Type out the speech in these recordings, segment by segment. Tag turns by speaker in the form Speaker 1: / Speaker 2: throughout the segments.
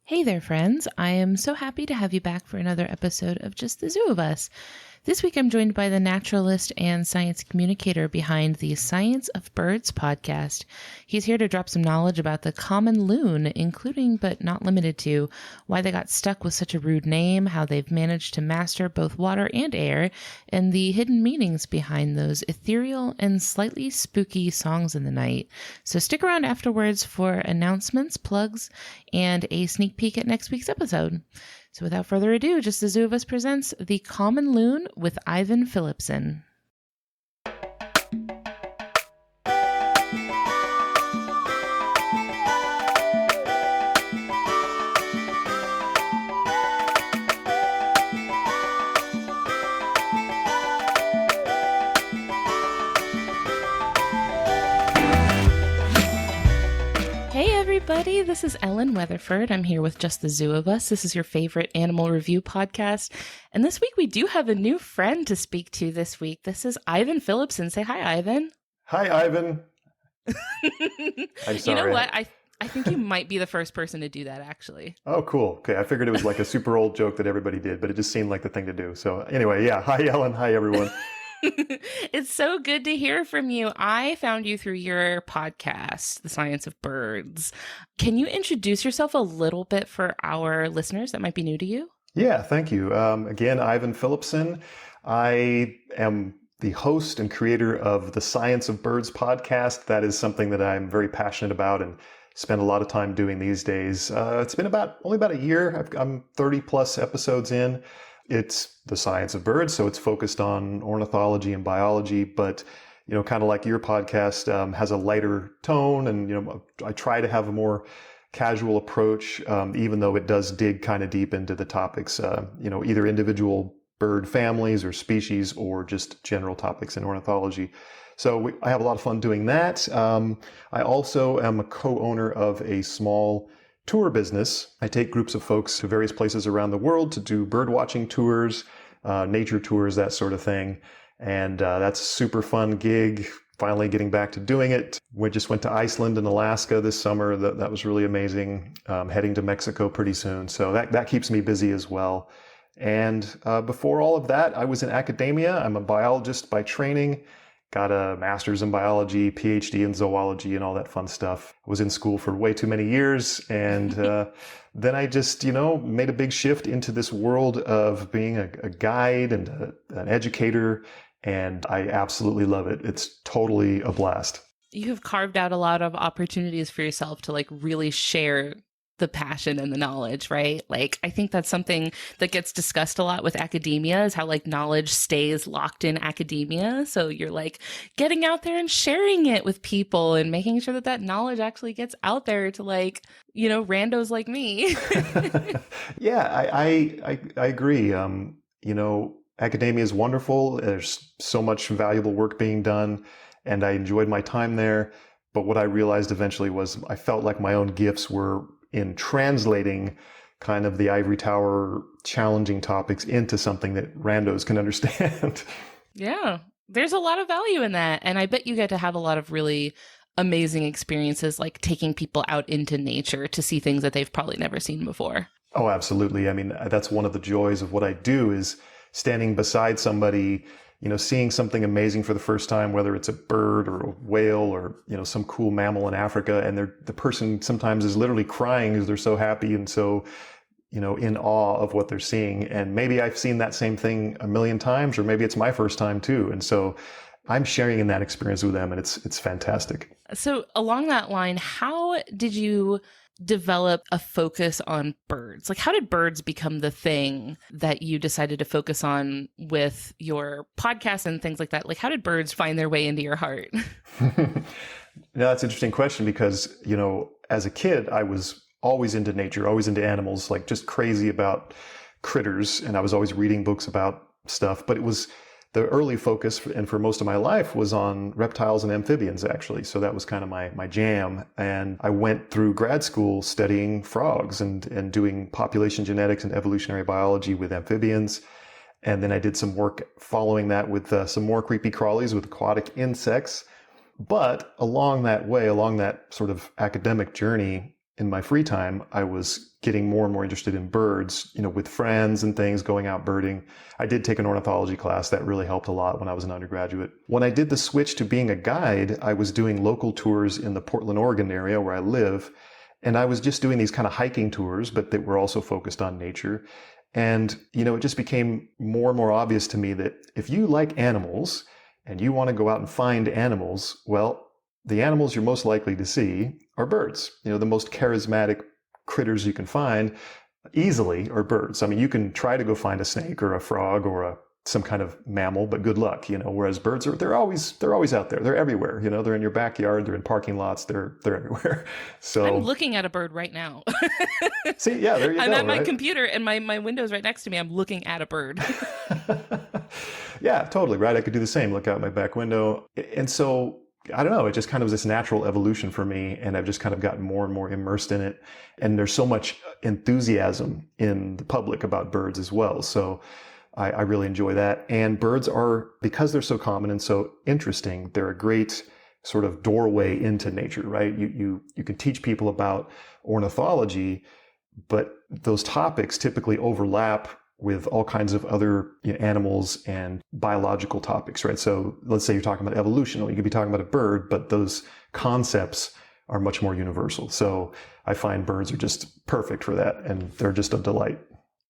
Speaker 1: Hey there, friends. I am so happy to have you back for another episode of Just the Zoo of Us. This week I'm joined by the naturalist and science communicator behind the Science of Birds podcast. He's here to drop some knowledge about the common loon, including but not limited to why they got stuck with such a rude name, how they've managed to master both water and air, and the hidden meanings behind those ethereal and slightly spooky songs in the night. So stick around afterwards for announcements, plugs, and a sneak peek at next week's episode. So without further ado, Just the Zoo of Us presents The Common Loon with Ivan Phillipsen. Everybody, this is Ellen Weatherford. I'm here with Just the Zoo of Us. This is your favorite animal review podcast. And this week we do have a new friend to speak to this week. This is Ivan Phillipsen. Say hi, Ivan.
Speaker 2: Hi, Ivan. I'm sorry.
Speaker 1: You know what? I think you might be the first person to do that, actually.
Speaker 2: Oh, cool. Okay, I figured it was like a super old joke that everybody did, but it just seemed like the thing to do. So anyway, yeah. Hi, Ellen. Hi, everyone.
Speaker 1: It's so good to hear from you. I found you through your podcast, The Science of Birds. Can you introduce yourself a little bit for our listeners that might be new to you?
Speaker 2: Yeah, thank you. Again, Ivan Phillipsen. I am the host and creator of the Science of Birds podcast. That is something that I'm very passionate about and spend a lot of time doing these days. It's been only about a year. I'm 30 plus episodes in. It's the science of birds, so it's focused on ornithology and biology, but, kind of like your podcast, has a lighter tone, and, I try to have a more casual approach, even though it does dig kind of deep into the topics, either individual bird families or species or just general topics in ornithology. So I have a lot of fun doing that. I also am a co-owner of a small tour business. I take groups of folks to various places around the world to do bird watching tours, nature tours, that sort of thing. And that's a super fun gig. Finally getting back to doing it. We just went to Iceland and Alaska this summer. That was really amazing. Heading to Mexico pretty soon. So that keeps me busy as well. And before all of that, I was in academia. I'm a biologist by training. Got a master's in biology, PhD in zoology, and all that fun stuff. I was in school for way too many years. And then I just, made a big shift into this world of being a guide and an educator. And I absolutely love it. It's totally a blast.
Speaker 1: You have carved out a lot of opportunities for yourself to really share the passion and the knowledge, right? I think that's something that gets discussed a lot with academia is how knowledge stays locked in academia. So you're getting out there and sharing it with people and making sure that knowledge actually gets out there to randos like me.
Speaker 2: Yeah, I agree. Academia is wonderful. There's so much valuable work being done and I enjoyed my time there. But what I realized eventually was I felt like my own gifts were in translating kind of the ivory tower challenging topics into something that randos can understand.
Speaker 1: Yeah, there's a lot of value in that. And I bet you get to have a lot of really amazing experiences, like taking people out into nature to see things that they've probably never seen before.
Speaker 2: Oh, absolutely. I mean, that's one of the joys of what I do is standing beside somebody, seeing something amazing for the first time, whether it's a bird or a whale or, some cool mammal in Africa. And the person sometimes is literally crying because they're so happy and so, in awe of what they're seeing. And maybe I've seen that same thing a million times, or maybe it's my first time too. And so I'm sharing in that experience with them and it's fantastic.
Speaker 1: So along that line, how did you develop a focus on birds? How did birds become the thing that you decided to focus on with your podcast and things like that? How did birds find their way into your heart?
Speaker 2: That's an interesting question because, as a kid, I was always into nature, always into animals, just crazy about critters. And I was always reading books about stuff, but it was the early focus, and for most of my life, was on reptiles and amphibians, actually. So that was kind of my jam. And I went through grad school studying frogs and doing population genetics and evolutionary biology with amphibians. And then I did some work following that with some more creepy crawlies with aquatic insects. But along that way, along that sort of academic journey, in my free time, I was getting more and more interested in birds, with friends and things, going out birding. I did take an ornithology class. That really helped a lot when I was an undergraduate. When I did the switch to being a guide, I was doing local tours in the Portland, Oregon area where I live. And I was just doing these kind of hiking tours, but that were also focused on nature. And, it just became more and more obvious to me that if you like animals and you want to go out and find animals, well, the animals you're most likely to see are birds. The most charismatic critters you can find easily are birds. I mean, you can try to go find a snake or a frog or some kind of mammal, but good luck, whereas birds they're always out there. They're everywhere. They're in your backyard, they're in parking lots, they're everywhere. So
Speaker 1: I'm looking at a bird right now.
Speaker 2: See, yeah, there you go.
Speaker 1: I'm at my computer and my window's right next to me. I'm looking at a bird.
Speaker 2: Yeah, totally, right? I could do the same, look out my back window. And so I don't know, it just kind of was this natural evolution for me, and I've just kind of gotten more and more immersed in it. And there's so much enthusiasm in the public about birds as well. So I really enjoy that. And birds are, because they're so common and so interesting, they're a great sort of doorway into nature, right? You can teach people about ornithology, but those topics typically overlap with all kinds of other animals and biological topics, right? So let's say you're talking about evolution, or you could be talking about a bird, but those concepts are much more universal. So I find birds are just perfect for that, and they're just a delight.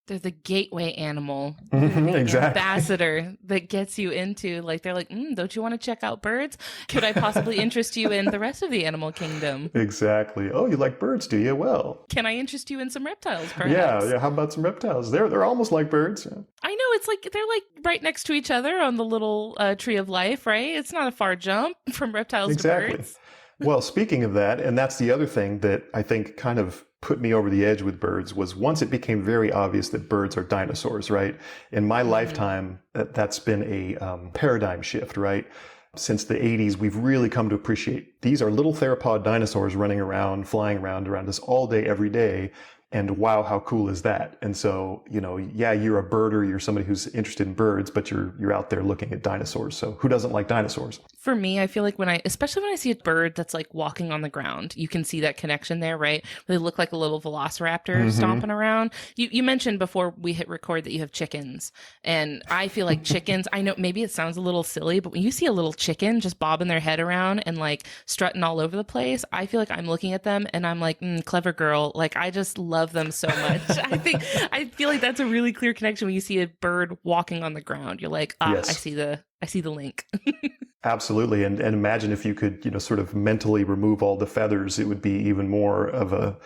Speaker 1: They're the gateway animal,
Speaker 2: exactly.
Speaker 1: Ambassador that gets you into, they're like, don't you want to check out birds? Could I possibly interest you in the rest of the animal kingdom?
Speaker 2: Exactly. Oh, you like birds, do you? Well,
Speaker 1: can I interest you in some reptiles, perhaps?
Speaker 2: Yeah. How about some reptiles? They're almost like birds. Yeah.
Speaker 1: I know, it's they're right next to each other on the little tree of life, right? It's not a far jump from reptiles to birds.
Speaker 2: Well, speaking of that, and that's the other thing that I think kind of put me over the edge with birds, was once it became very obvious that birds are dinosaurs, right? In my lifetime, that's been a paradigm shift, right? Since the 80s, we've really come to appreciate these are little theropod dinosaurs running around, flying around us all day, every day. And wow, how cool is that? And so, yeah, you're a birder, you're somebody who's interested in birds, but you're out there looking at dinosaurs. So who doesn't like dinosaurs?
Speaker 1: For me, I feel like especially when I see a bird that's walking on the ground, you can see that connection there, right? They look like a little velociraptor stomping around. You mentioned before we hit record that you have chickens, and I feel like chickens, I know maybe it sounds a little silly, but when you see a little chicken just bobbing their head around and strutting all over the place, I feel like I'm looking at them and I'm like, clever girl. I just love them so much. I feel like that's a really clear connection when you see a bird walking on the ground. You're like, yes. I see the link.
Speaker 2: Absolutely. And imagine if you could, sort of mentally remove all the feathers, it would be even more of a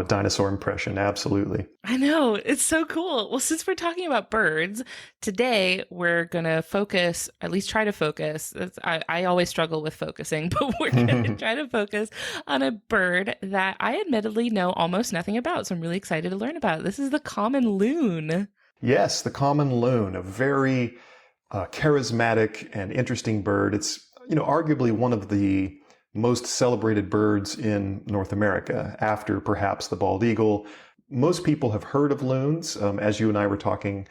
Speaker 2: dinosaur impression. Absolutely.
Speaker 1: I know. It's so cool. Well, since we're talking about birds, today we're going to focus, at least try to focus. I always struggle with focusing, but we're going to try to focus on a bird that I admittedly know almost nothing about. So I'm really excited to learn about it. This is the common loon.
Speaker 2: Yes, the common loon, a very charismatic and interesting bird. It's, arguably one of the most celebrated birds in North America, after perhaps the bald eagle. Most people have heard of loons, as you and I were talking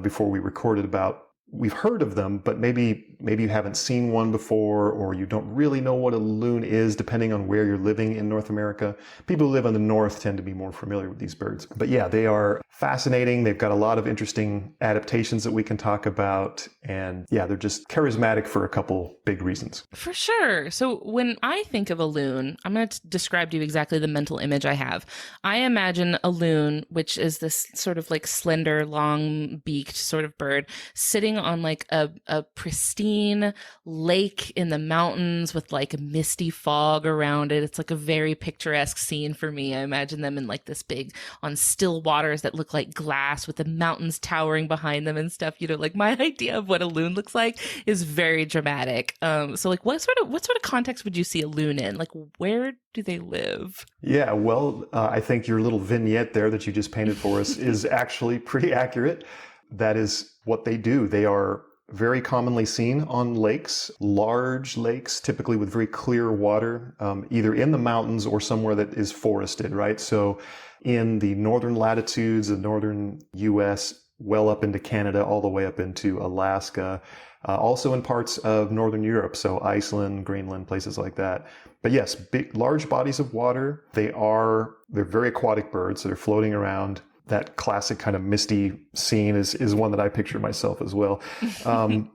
Speaker 2: before we recorded about. We've heard of them, but maybe you haven't seen one before, or you don't really know what a loon is, depending on where you're living in North America. People who live in the north tend to be more familiar with these birds. But yeah, they are fascinating. They've got a lot of interesting adaptations that we can talk about. And yeah, they're just charismatic for a couple big reasons.
Speaker 1: For sure. So when I think of a loon, I'm going to describe to you exactly the mental image I have. I imagine a loon, which is this sort of slender, long-beaked sort of bird, sitting on a pristine lake in the mountains with misty fog around it. It's a very picturesque scene for me. I imagine them in this big, on still waters that look like glass with the mountains towering behind them and stuff. My idea of what a loon looks like is very dramatic. So what sort of context would you see a loon in? Where do they live?
Speaker 2: Yeah, well, I think your little vignette there that you just painted for us is actually pretty accurate. That is what they do. They are very commonly seen on lakes, large lakes, typically with very clear water, either in the mountains or somewhere that is forested, right? So in the northern latitudes, the northern U.S., well up into Canada, all the way up into Alaska, also in parts of Northern Europe, so Iceland, Greenland, places like that. But yes, big, large bodies of water. They're very aquatic birds, so they're floating around. That classic kind of misty scene is one that I picture myself as well.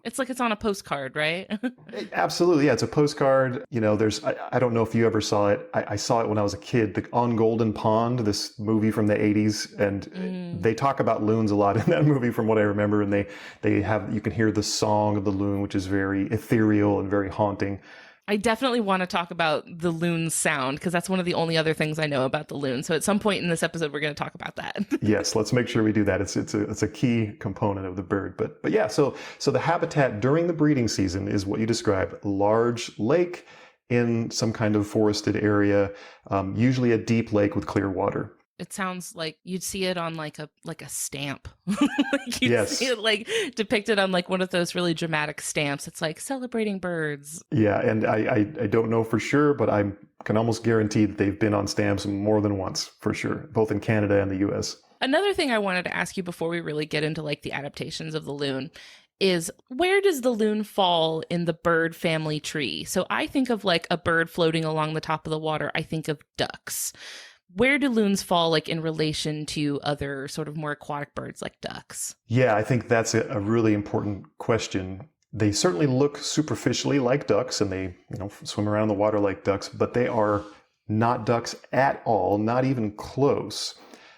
Speaker 1: It's like it's on a postcard, right?
Speaker 2: Absolutely. Yeah, it's a postcard. I don't know if you ever saw it. I saw it when I was a kid, On Golden Pond, this movie from the 80s. And they talk about loons a lot in that movie from what I remember. And you can hear the song of the loon, which is very ethereal and very haunting.
Speaker 1: I definitely want to talk about the loon sound because that's one of the only other things I know about the loon. So at some point in this episode, we're going to talk about that.
Speaker 2: Yes, let's make sure we do that. It's a key component of the bird. But yeah, so the habitat during the breeding season is what you described: large lake in some kind of forested area, usually a deep lake with clear water.
Speaker 1: It sounds like you'd see it on like a stamp. Like you'd see it like depicted on like one of those really dramatic stamps. It's like celebrating birds.
Speaker 2: Yeah, and I don't know for sure, but I can almost guarantee that they've been on stamps more than once, for sure, both in Canada and the US.
Speaker 1: Another thing I wanted to ask you before we really get into like the adaptations of the loon is, where does the loon fall in the bird family tree? So I think of like a bird floating along the top of the water. I think of ducks. Where do loons fall like in relation to other sort of more aquatic birds like ducks?
Speaker 2: Yeah, I think that's a really important question. They certainly look superficially like ducks, and they swim around the water like ducks, but they are not ducks at all, not even close.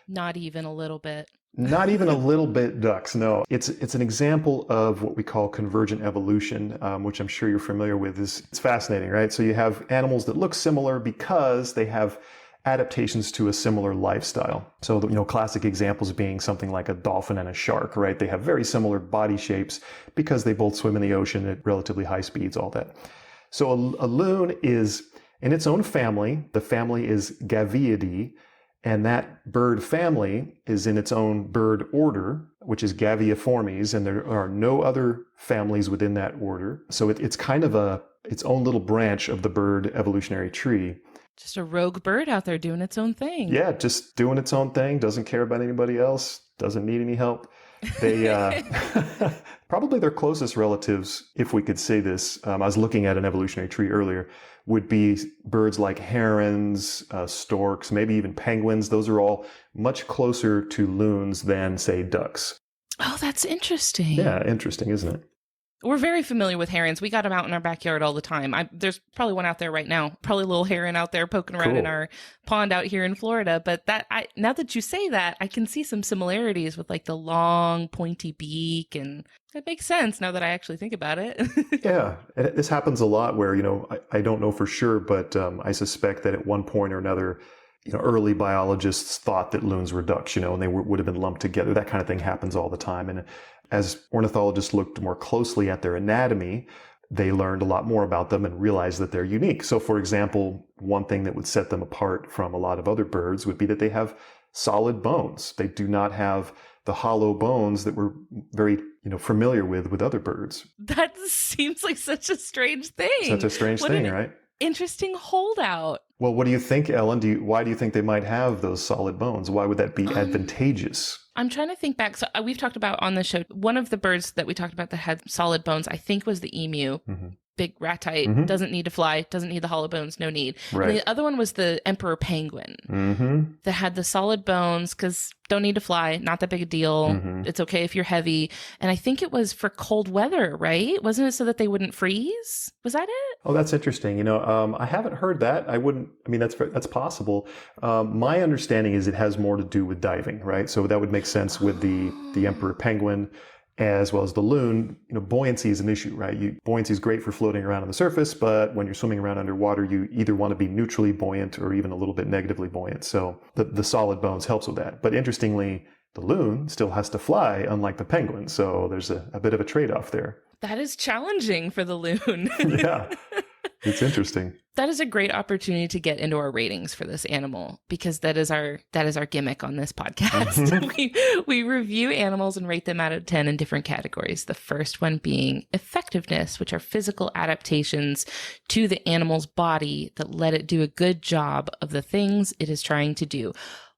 Speaker 1: Not even a little bit.
Speaker 2: Not even a little bit ducks, no. It's an example of what we call convergent evolution, which I'm sure you're familiar with. It's fascinating, right? So you have animals that look similar because they have adaptations to a similar lifestyle. So, classic examples being something like a dolphin and a shark, right? They have very similar body shapes because they both swim in the ocean at relatively high speeds, all that. So a loon is in its own family. The family is Gaviidae, and that bird family is in its own bird order, which is Gaviiformes, and there are no other families within that order. So it's kind of its own little branch of the bird evolutionary tree.
Speaker 1: Just a rogue bird out there doing its own thing.
Speaker 2: Yeah, just doing its own thing, doesn't care about anybody else, doesn't need any help. They probably their closest relatives, if we could say this, I was looking at an evolutionary tree earlier, would be birds like herons, storks, maybe even penguins. Those are all much closer to loons than, say, ducks.
Speaker 1: Oh, that's interesting.
Speaker 2: Yeah, interesting, isn't it?
Speaker 1: We're very familiar with herons. We got them out in our backyard all the time. There's probably one out there right now. Probably a little heron out there poking around in our pond out here in Florida. But now that you say that, I can see some similarities with like the long pointy beak, and that makes sense now that I actually think about it.
Speaker 2: Yeah, and this happens a lot where, I don't know for sure, but I suspect that at one point or another, early biologists thought that loons were ducks, and they would have been lumped together. That kind of thing happens all the time. And as ornithologists looked more closely at their anatomy, they learned a lot more about them and realized that they're unique. So, for example, one thing that would set them apart from a lot of other birds would be that they have solid bones. They do not have the hollow bones that we're very, familiar with other birds.
Speaker 1: That seems like such a strange thing.
Speaker 2: Such a strange thing, right?
Speaker 1: Interesting holdout.
Speaker 2: Well, what do you think, Ellen? Why do you think they might have those solid bones? Why would that be advantageous?
Speaker 1: I'm trying to think back. So we've talked about on the show, one of the birds that we talked about that had solid bones, I think was the emu. Mm-hmm. Big ratite, doesn't need to fly, doesn't need the hollow bones, no need. Right. And the other one was the emperor penguin that had the solid bones because don't need to fly, not that big a deal. It's okay if you're heavy. And I think it was for cold weather, right? Wasn't it so that they wouldn't freeze? Was that it?
Speaker 2: Oh, that's interesting. I haven't heard that. That's possible. My understanding is it has more to do with diving, right? So that would make sense with the emperor penguin. As well as the loon, buoyancy is an issue, right? Buoyancy is great for floating around on the surface, but when you're swimming around underwater, you either want to be neutrally buoyant or even a little bit negatively buoyant. So the solid bones helps with that. But interestingly, the loon still has to fly, unlike the penguin. So there's a bit of a trade-off there.
Speaker 1: That is challenging for the loon.
Speaker 2: Yeah, it's interesting.
Speaker 1: That is a great opportunity to get into our ratings for this animal, because that is our gimmick on this podcast. We review animals and rate them out of 10 in different categories. The first one being effectiveness, which are physical adaptations to the animal's body that let it do a good job of the things it is trying to do.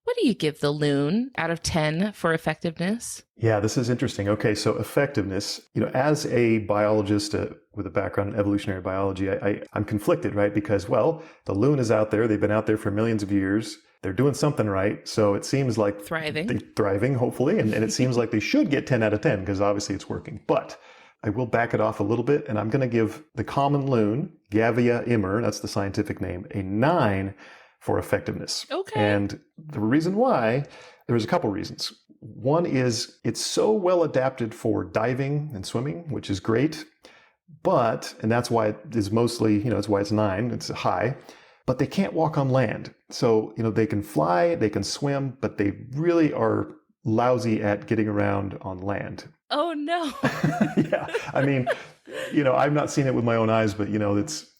Speaker 1: What do you give the loon out of 10 for effectiveness?
Speaker 2: Yeah, this is interesting. Okay, so effectiveness, as a biologist with a background in evolutionary biology, I'm conflicted, right? Because, well, the loon is out there. They've been out there for millions of years. They're doing something right. So it seems like they're thriving, hopefully. And it seems like they should get 10 out of 10 because obviously it's working. But I will back it off a little bit, and I'm going to give the common loon, Gavia immer, that's the scientific name, a 9 for effectiveness.
Speaker 1: Okay.
Speaker 2: And the reason why, there's a couple reasons. One is it's so well adapted for diving and swimming, which is great. And that's why it is mostly, that's why it's 9, it's high. But they can't walk on land. So, they can fly, they can swim, but they really are lousy at getting around on land.
Speaker 1: Oh, no.
Speaker 2: Yeah. I mean, I've not seen it with my own eyes, but,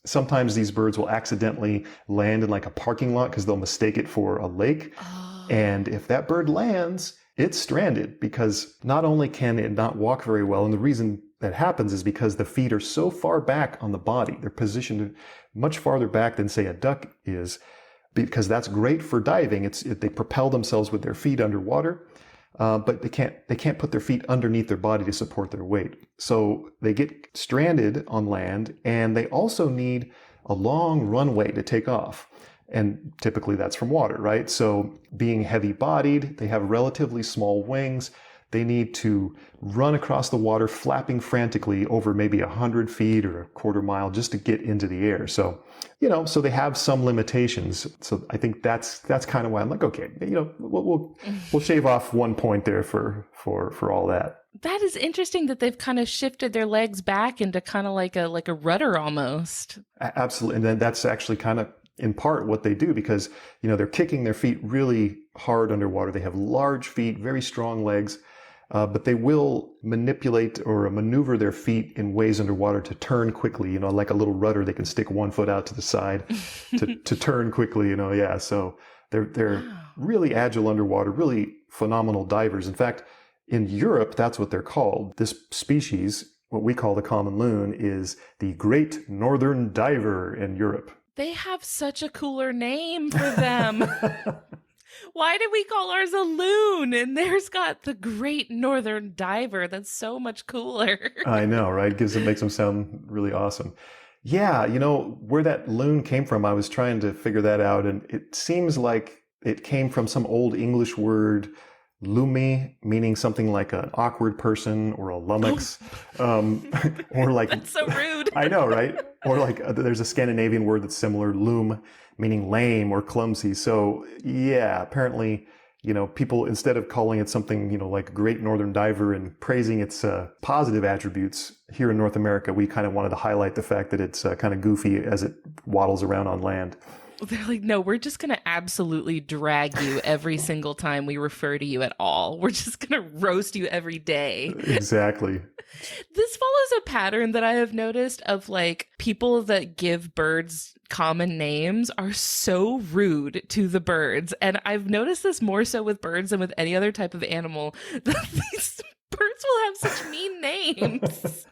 Speaker 2: sometimes these birds will accidentally land in like a parking lot because they'll mistake it for a lake.
Speaker 1: Oh.
Speaker 2: And if that bird lands, it's stranded because not only can it not walk very well, and the reason that happens is because the feet are so far back on the body. They're positioned much farther back than, say, a duck is, because that's great for diving. They propel themselves with their feet underwater. But they can't put their feet underneath their body to support their weight. So they get stranded on land, and they also need a long runway to take off. And typically that's from water, right? So being heavy bodied, they have relatively small wings. They need to run across the water, flapping frantically over maybe 100 feet or a quarter mile just to get into the air. So, so they have some limitations. So I think that's kind of why I'm like, okay, we'll shave off 1 point there for all that.
Speaker 1: That is interesting that they've kind of shifted their legs back into kind of like a rudder almost.
Speaker 2: Absolutely. And then that's actually kind of in part what they do because, they're kicking their feet really hard underwater. They have large feet, very strong legs. But they will manipulate or maneuver their feet in ways underwater to turn quickly, like a little rudder. They can stick one foot out to the side to turn quickly, yeah. So they're really agile underwater, really phenomenal divers. In fact, in Europe, that's what they're called. This species, what we call the common loon, is the Great Northern Diver in Europe.
Speaker 1: They have such a cooler name for them. Why did we call ours a loon? And theirs got the Great Northern Diver. That's so much cooler.
Speaker 2: I know, right? Makes them sound really awesome. Yeah, where that loon came from, I was trying to figure that out. And it seems like it came from some old English word, lumi, meaning something like an awkward person or a lummox. Or like...
Speaker 1: That's so rude.
Speaker 2: I know, right? Or like there's a Scandinavian word that's similar, loom, meaning lame or clumsy. So yeah, apparently, people, instead of calling it something, like Great Northern Diver and praising its positive attributes, here in North America, we kind of wanted to highlight the fact that it's kind of goofy as it waddles around on land.
Speaker 1: They're like, no, we're just going to absolutely drag you every single time we refer to you at all. We're just going to roast you every day.
Speaker 2: Exactly.
Speaker 1: This follows a pattern that I have noticed of like people that give birds common names are so rude to the birds. And I've noticed this more so with birds than with any other type of animal, that these birds will have such mean names.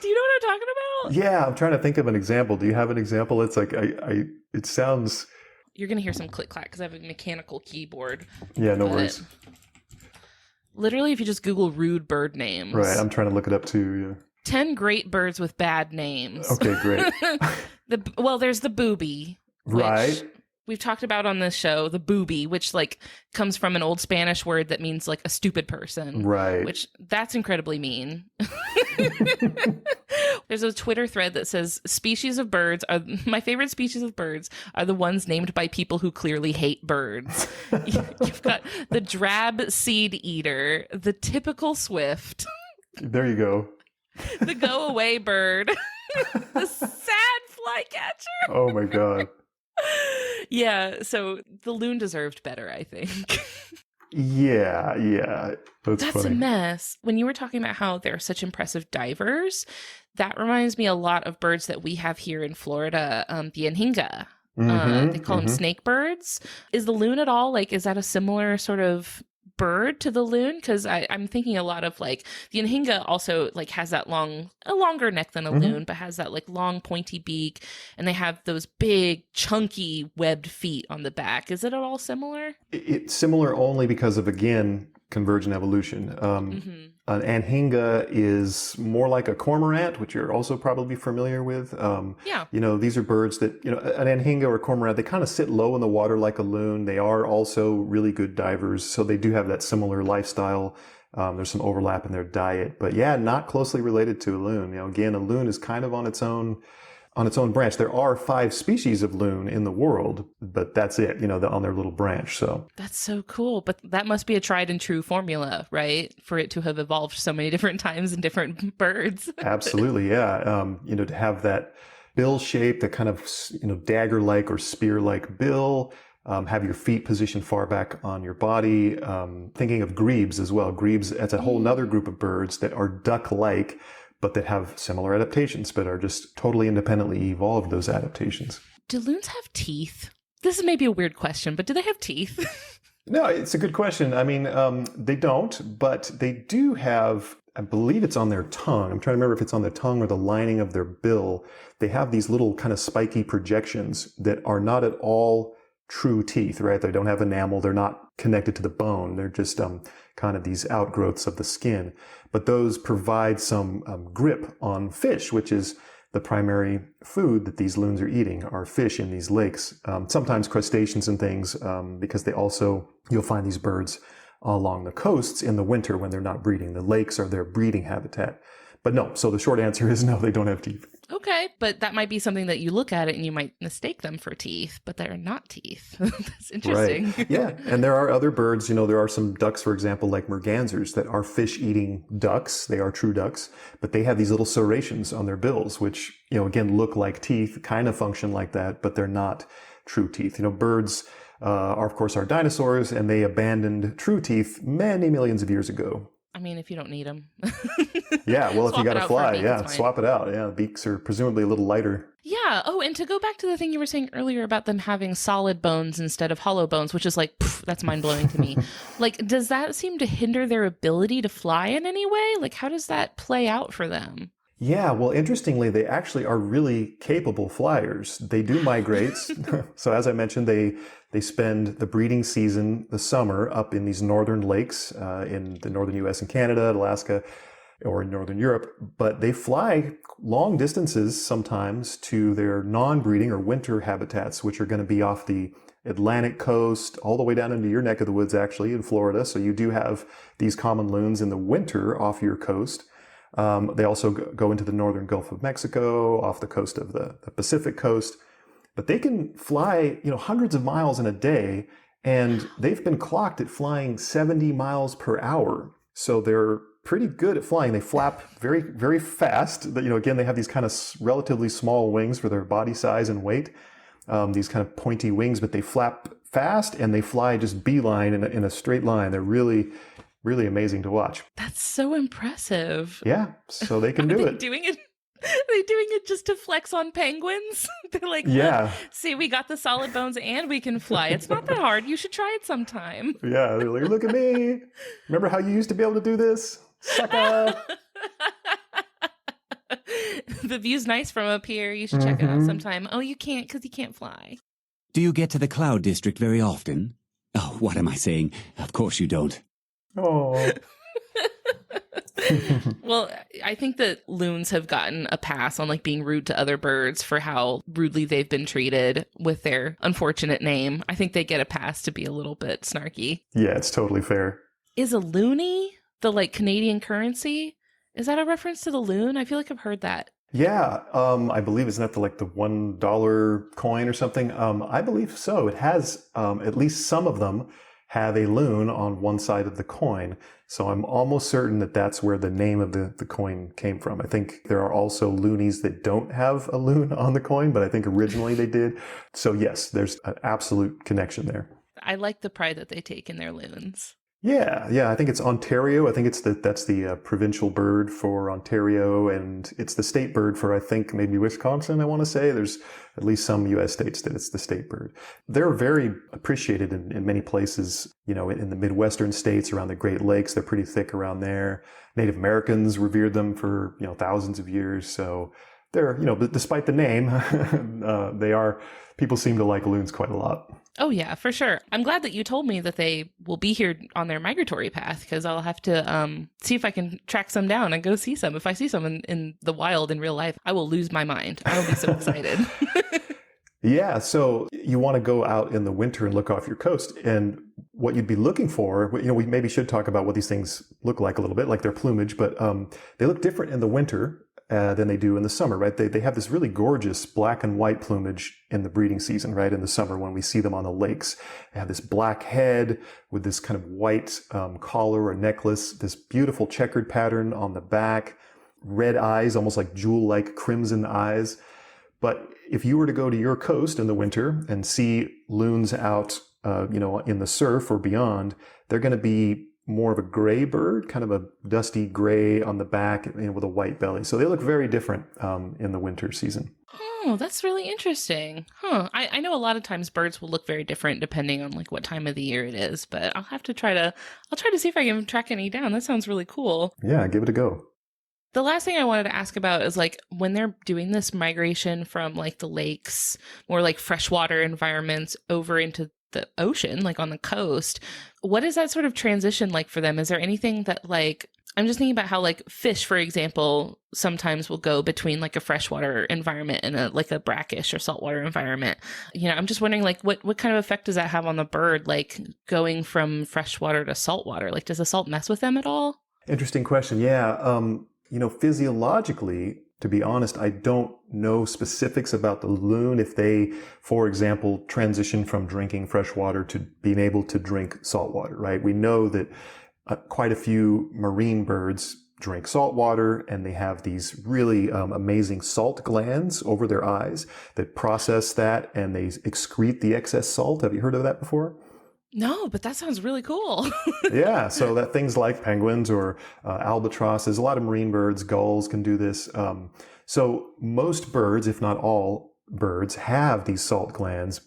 Speaker 1: Do you know what I'm talking about?
Speaker 2: Yeah, I'm trying to think of an example. Do you have an example? It's like, it sounds...
Speaker 1: You're going to hear some click-clack because I have a mechanical keyboard.
Speaker 2: Yeah, no worries.
Speaker 1: Literally, if you just Google rude bird names.
Speaker 2: Right, I'm trying to look it up too, yeah.
Speaker 1: 10 great birds with bad names.
Speaker 2: Okay, great.
Speaker 1: There's the booby.
Speaker 2: Right.
Speaker 1: We've talked about on this show, the booby, which like comes from an old Spanish word that means like a stupid person.
Speaker 2: Right.
Speaker 1: Which that's incredibly mean. There's a Twitter thread that says my favorite species of birds are the ones named by people who clearly hate birds. You've got the drab seed eater, the typical swift.
Speaker 2: There you go.
Speaker 1: The go away bird. The sad flycatcher.
Speaker 2: Oh my God.
Speaker 1: Yeah, so the loon deserved better, I think.
Speaker 2: Yeah. That's
Speaker 1: funny. A mess. When you were talking about how they're such impressive divers, that reminds me a lot of birds that we have here in Florida, the anhinga. They call them snake birds. Is the loon at all, like, is that a similar sort of bird to the loon? Because I'm thinking a lot of like the anhinga also like has that a longer neck than a loon, but has that like long pointy beak, and they have those big chunky webbed feet on the back. Is it at all similar?
Speaker 2: It's similar only because of, again, convergent evolution. An anhinga is more like a cormorant, which you're also probably familiar with.
Speaker 1: Yeah.
Speaker 2: These are birds that, an anhinga or a cormorant, they kind of sit low in the water like a loon. They are also really good divers, so they do have that similar lifestyle. There's some overlap in their diet, but yeah, not closely related to a loon. Again, a loon is kind of on its own branch. There are 5 species of loon in the world, but that's it, on their little branch. So
Speaker 1: that's so cool. But that must be a tried and true formula, right? For it to have evolved so many different times in different birds.
Speaker 2: Absolutely. Yeah. To have that bill shape, that kind of, dagger-like or spear-like bill, have your feet positioned far back on your body. Thinking of grebes as well. Grebes, that's a whole nother group of birds that are duck-like, but that have similar adaptations, but are just totally independently evolved, those adaptations.
Speaker 1: Do loons have teeth? This is maybe a weird question, but do they have teeth?
Speaker 2: No, it's a good question. I mean, they don't, but they do have, I believe it's on their tongue. I'm trying to remember if it's on their tongue or the lining of their bill. They have these little kind of spiky projections that are not at all true teeth, right? They don't have enamel. They're not connected to the bone. They're just kind of these outgrowths of the skin. But those provide some grip on fish, which is the primary food that these loons are eating, are fish in these lakes. Sometimes crustaceans and things, because you'll find these birds along the coasts in the winter when they're not breeding. The lakes are their breeding habitat. But no, so the short answer is no, they don't have teeth.
Speaker 1: Okay, but that might be something that you look at it and you might mistake them for teeth, but they're not teeth. That's interesting.
Speaker 2: Right. Yeah, and there are other birds, there are some ducks, for example, like mergansers that are fish-eating ducks. They are true ducks, but they have these little serrations on their bills, which, again, look like teeth, kind of function like that, but they're not true teeth. Birds are, of course, dinosaurs, and they abandoned true teeth many millions of years ago.
Speaker 1: I mean, if you don't need them.
Speaker 2: Yeah, well, if you got to fly, swap it out. Yeah, the beaks are presumably a little lighter.
Speaker 1: Yeah. Oh, and to go back to the thing you were saying earlier about them having solid bones instead of hollow bones, which is like, that's mind-blowing to me. Like, does that seem to hinder their ability to fly in any way? Like, how does that play out for them?
Speaker 2: Yeah, well, interestingly, they actually are really capable flyers. They do migrate. So as I mentioned, they spend the breeding season, the summer, up in these northern lakes in the northern U.S. and Canada, Alaska, or in northern Europe. But they fly long distances sometimes to their non-breeding or winter habitats, which are going to be off the Atlantic coast, all the way down into your neck of the woods, actually, in Florida. So you do have these common loons in the winter off your coast. They also go into the northern Gulf of Mexico, off the coast of the Pacific coast. But they can fly, hundreds of miles in a day, and they've been clocked at flying 70 miles per hour. So they're pretty good at flying. They flap very, very fast. Again, they have these kind of relatively small wings for their body size and weight, these kind of pointy wings, but they flap fast and they fly just beeline in a straight line. They're really, really amazing to watch.
Speaker 1: That's so impressive.
Speaker 2: Yeah, so they can do it.
Speaker 1: Are they doing it just to flex on penguins? They're like,
Speaker 2: yeah.
Speaker 1: See, we got the solid bones and we can fly. It's not that hard. You should try it sometime.
Speaker 2: Yeah, they're like, look at me. Remember how you used to be able to do this? Sucker.
Speaker 1: The view's nice from up here. You should check it out sometime. Oh, you can't because you can't fly.
Speaker 3: Do you get to the Cloud District very often? Oh, what am I saying? Of course you don't.
Speaker 2: Oh.
Speaker 1: Well, I think that loons have gotten a pass on like being rude to other birds for how rudely they've been treated with their unfortunate name. I think they get a pass to be a little bit snarky.
Speaker 2: Yeah, it's totally fair.
Speaker 1: Is a loonie the like Canadian currency? Is that a reference to the loon? I feel like I've heard that.
Speaker 2: Yeah, I believe isn't that the $1 coin or something? I believe so. It has at least some of them have a loon on one side of the coin. So I'm almost certain that that's where the name of the coin came from. I think there are also loonies that don't have a loon on the coin, but I think originally they did. So yes, there's an absolute connection there.
Speaker 1: I like the pride that they take in their loons.
Speaker 2: Yeah. I think it's Ontario. I think that's the provincial bird for Ontario, and it's the state bird for, I think, maybe Wisconsin. I want to say there's at least some U.S. states that it's the state bird. They're very appreciated in many places. In the Midwestern states around the Great Lakes, they're pretty thick around there. Native Americans revered them for thousands of years. So they're despite the name, people seem to like loons quite a lot.
Speaker 1: Oh, yeah, for sure. I'm glad that you told me that they will be here on their migratory path, because I'll have to see if I can track some down and go see some. If I see some in the wild in real life, I will lose my mind. I will be so excited.
Speaker 2: Yeah, so you want to go out in the winter and look off your coast. And what you'd be looking for, we maybe should talk about what these things look like a little bit, like their plumage, but they look different in the winter than they do in the summer, right? They have this really gorgeous black and white plumage in the breeding season, right? In the summer when we see them on the lakes. They have this black head with this kind of white collar or necklace, this beautiful checkered pattern on the back, red eyes, almost like jewel-like crimson eyes. But if you were to go to your coast in the winter and see loons out, in the surf or beyond, they're going to be more of a gray bird, kind of a dusty gray on the back with a white belly. So they look very different in the winter season.
Speaker 1: Oh, that's really interesting. Huh. I know a lot of times birds will look very different depending on like what time of the year it is, but I'll try to see if I can track any down. That sounds really cool.
Speaker 2: Yeah, give it a go.
Speaker 1: The last thing I wanted to ask about is like when they're doing this migration from like the lakes, more like freshwater environments over into the ocean, like on the coast, what is that sort of transition like for them? Is there anything that like, I'm just thinking about how like fish, for example, sometimes will go between like a freshwater environment and a brackish or saltwater environment. I'm just wondering like what kind of effect does that have on the bird, like going from freshwater to saltwater? Like does the salt mess with them at all?
Speaker 2: Interesting question. Yeah. Physiologically, to be honest, I don't know specifics about the loon if they, for example, transition from drinking fresh water to being able to drink salt water, right? We know that quite a few marine birds drink salt water, and they have these really amazing salt glands over their eyes that process that, and they excrete the excess salt. Have you heard of that before?
Speaker 1: No, but that sounds really cool.
Speaker 2: Yeah, so that things like penguins or albatrosses, a lot of marine birds, gulls can do this. So most birds, if not all birds, have these salt glands,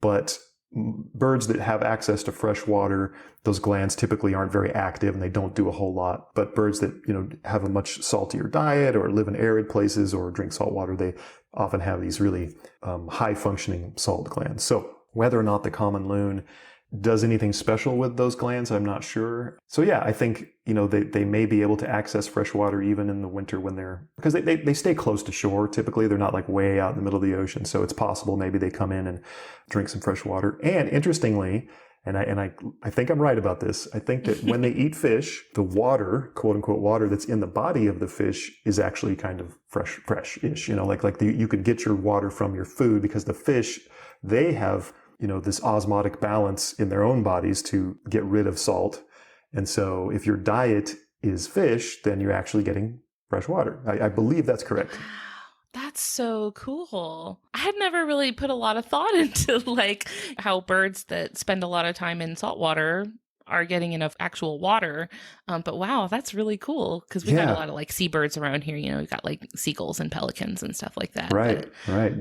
Speaker 2: but birds that have access to fresh water, those glands typically aren't very active and they don't do a whole lot. But birds that, have a much saltier diet or live in arid places or drink salt water, they often have these really high functioning salt glands. So whether or not the common loon does anything special with those glands, I'm not sure. So yeah, I think, they may be able to access fresh water even in the winter because they stay close to shore. Typically, they're not like way out in the middle of the ocean. So it's possible maybe they come in and drink some fresh water. And interestingly, and I think I'm right about this, I think that when they eat fish, the water, quote unquote water that's in the body of the fish is actually kind of fresh-ish, you could get your water from your food because the fish, they have this osmotic balance in their own bodies to get rid of salt. And so if your diet is fish, then you're actually getting fresh water. I believe that's correct.
Speaker 1: That's so cool. I had never really put a lot of thought into like how birds that spend a lot of time in salt water are getting enough actual water. But wow, that's really cool because we got a lot of like seabirds around here. We've got like seagulls and pelicans and stuff like that.
Speaker 2: Right.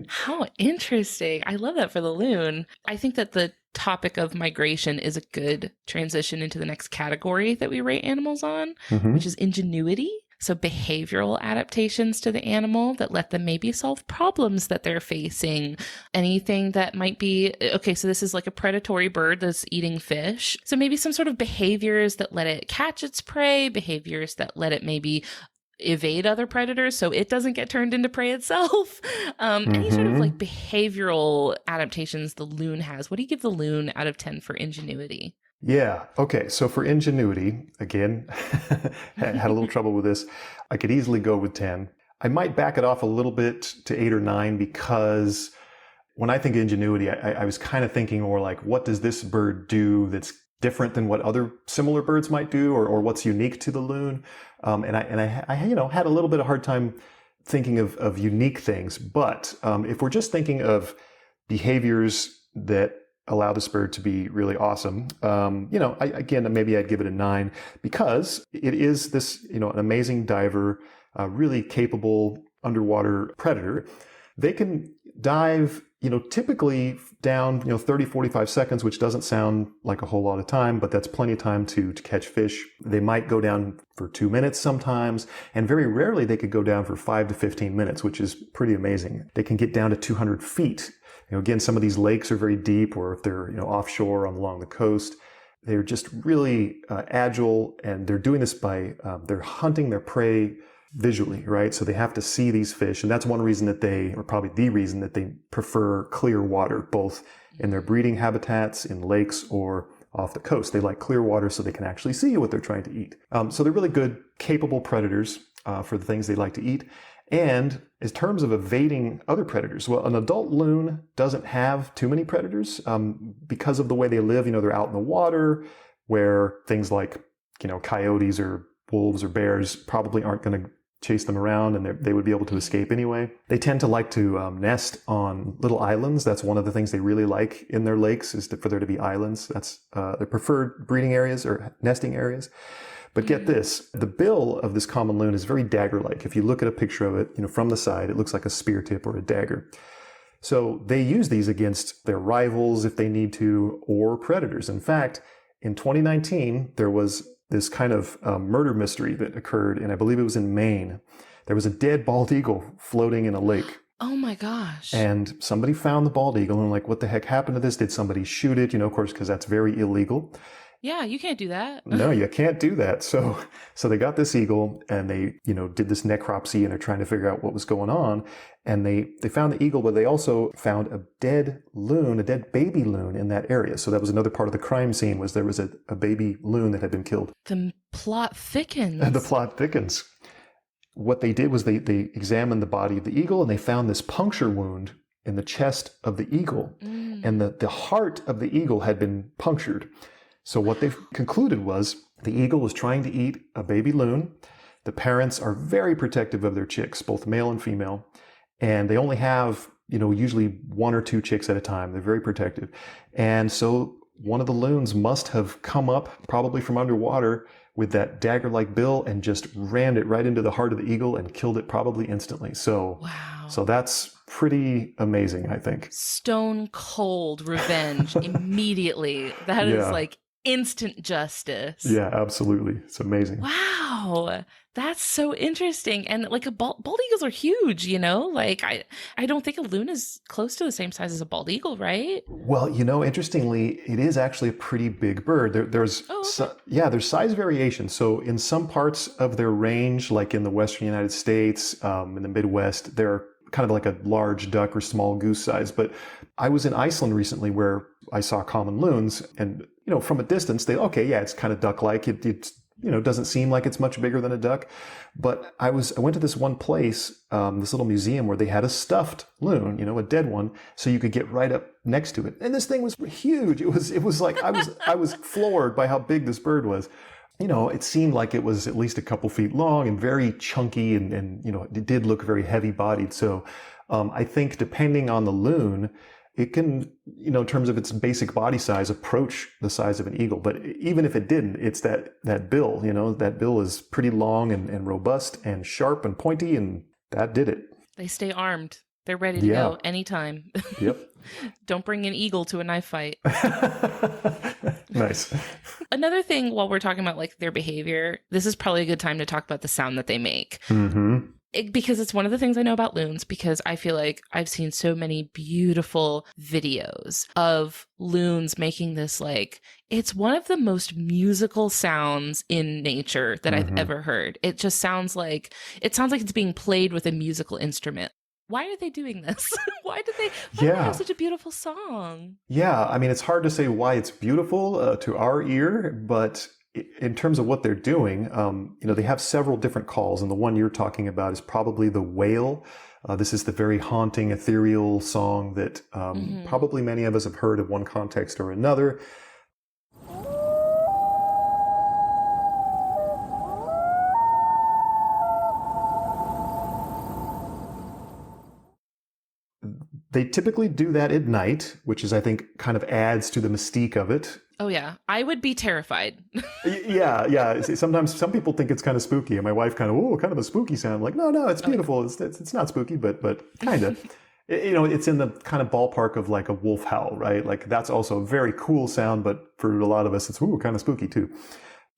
Speaker 1: How interesting. I love that for the loon. I think that the topic of migration is a good transition into the next category that we rate animals on, which is ingenuity. So behavioral adaptations to the animal that let them maybe solve problems that they're facing. Anything that might be, okay, so this is like a predatory bird that's eating fish. So maybe some sort of behaviors that let it catch its prey, behaviors that let it maybe evade other predators so it doesn't get turned into prey itself. Any sort of like behavioral adaptations the loon has. What do you give the loon out of 10 for ingenuity?
Speaker 2: Yeah. Okay. So for ingenuity, again, had a little trouble with this. I could easily go with 10. I might back it off a little bit to 8 or 9 because when I think ingenuity, I was kind of thinking more like, what does this bird do that's different than what other similar birds might do, or what's unique to the loon? And I had a little bit of hard time thinking of unique things. But if we're just thinking of behaviors that allow this bird to be really awesome. Maybe I'd give it a 9 because it is this, an amazing diver, really capable underwater predator. They can dive, typically down, 30, 45 seconds, which doesn't sound like a whole lot of time, but that's plenty of time to catch fish. They might go down for 2 minutes sometimes, and very rarely they could go down for 5 to 15 minutes, which is pretty amazing. They can get down to 200 feet. Again, some of these lakes are very deep, or if they're, offshore along the coast, they're just really agile, and they're doing this by, they're hunting their prey visually, right? So they have to see these fish. And that's one reason or probably the reason that they prefer clear water, both in their breeding habitats, in lakes, or off the coast. They like clear water so they can actually see what they're trying to eat. So they're really good, capable predators for the things they like to eat. And in terms of evading other predators, well, an adult loon doesn't have too many predators because of the way they live. They're out in the water where things like, coyotes or wolves or bears probably aren't going to chase them around, and they would be able to escape anyway. They tend to like to nest on little islands. That's one of the things they really like in their lakes, is for there to be islands. That's their preferred breeding areas or nesting areas. But get this, the bill of this common loon is very dagger-like. If you look at a picture of it, from the side, it looks like a spear tip or a dagger. So they use these against their rivals if they need to, or predators. In fact, in 2019, there was this kind of murder mystery that occurred, and I believe it was in Maine. There was a dead bald eagle floating in a lake.
Speaker 1: Oh my gosh.
Speaker 2: And somebody found the bald eagle and what the heck happened to this? Did somebody shoot it? Of course, because that's very illegal.
Speaker 1: Yeah, you can't do that.
Speaker 2: No, you can't do that. So they got this eagle and they, did this necropsy, and they're trying to figure out what was going on. And they found the eagle, but they also found a dead loon, a dead baby loon in that area. So that was another part of the crime scene, was there was a baby loon that had been killed.
Speaker 1: The plot thickens.
Speaker 2: The plot thickens. What they did was they examined the body of the eagle, and they found this puncture wound in the chest of the eagle. And the heart of the eagle had been punctured. So what they've concluded was the eagle was trying to eat a baby loon. The parents are very protective of their chicks, both male and female, and they only have, usually 1 or 2 chicks at a time. They're very protective. And so one of the loons must have come up, probably from underwater, with that dagger-like bill and just rammed it right into the heart of the eagle and killed it probably instantly. So,
Speaker 1: wow.
Speaker 2: So that's pretty amazing, I think.
Speaker 1: Stone cold revenge immediately. That is instant justice.
Speaker 2: Yeah, absolutely. It's amazing.
Speaker 1: Wow. That's so interesting. And bald eagles are huge, I don't think a loon is close to the same size as a bald eagle, right?
Speaker 2: Well, interestingly, it is actually a pretty big bird. There's size variation. So in some parts of their range, like in the Western United States, in the Midwest, they're kind of like a large duck or small goose size. But I was in Iceland recently where I saw common loons, and from a distance, it's kind of duck-like. It doesn't seem like it's much bigger than a duck. But I went to this one place, this little museum where they had a stuffed loon, a dead one, so you could get right up next to it. And this thing was huge. It was like I was floored by how big this bird was. It seemed like it was at least a couple feet long and very chunky, and it did look very heavy-bodied. So I think depending on the loon, it can, in terms of its basic body size, approach the size of an eagle. But even if it didn't, it's that bill, that bill is pretty long and robust and sharp and pointy, and that did it.
Speaker 1: They stay armed. They're ready to go anytime.
Speaker 2: Yep.
Speaker 1: Don't bring an eagle to a knife fight.
Speaker 2: Nice.
Speaker 1: Another thing, while we're talking about their behavior, this is probably a good time to talk about the sound that they make.
Speaker 2: Mm-hmm.
Speaker 1: Because it's one of the things I know about loons, because I feel like I've seen so many beautiful videos of loons making this, it's one of the most musical sounds in nature that I've ever heard. It just sounds like it's being played with a musical instrument. Why are they doing this? Why do they have such a beautiful song?
Speaker 2: Yeah, I mean, it's hard to say why it's beautiful to our ear, but in terms of what they're doing, they have several different calls, and the one you're talking about is probably the wail. This is the very haunting, ethereal song that probably many of us have heard in one context or another. They typically do that at night, which is, I think, kind of adds to the mystique of it.
Speaker 1: Oh, yeah. I would be terrified.
Speaker 2: Yeah. Sometimes some people think it's kind of spooky. And my wife kind of a spooky sound. I'm like, no, it's beautiful. It's not spooky, but kind of. It's in the kind of ballpark of like a wolf howl, right? Like that's also a very cool sound, but for a lot of us, it's kind of spooky too.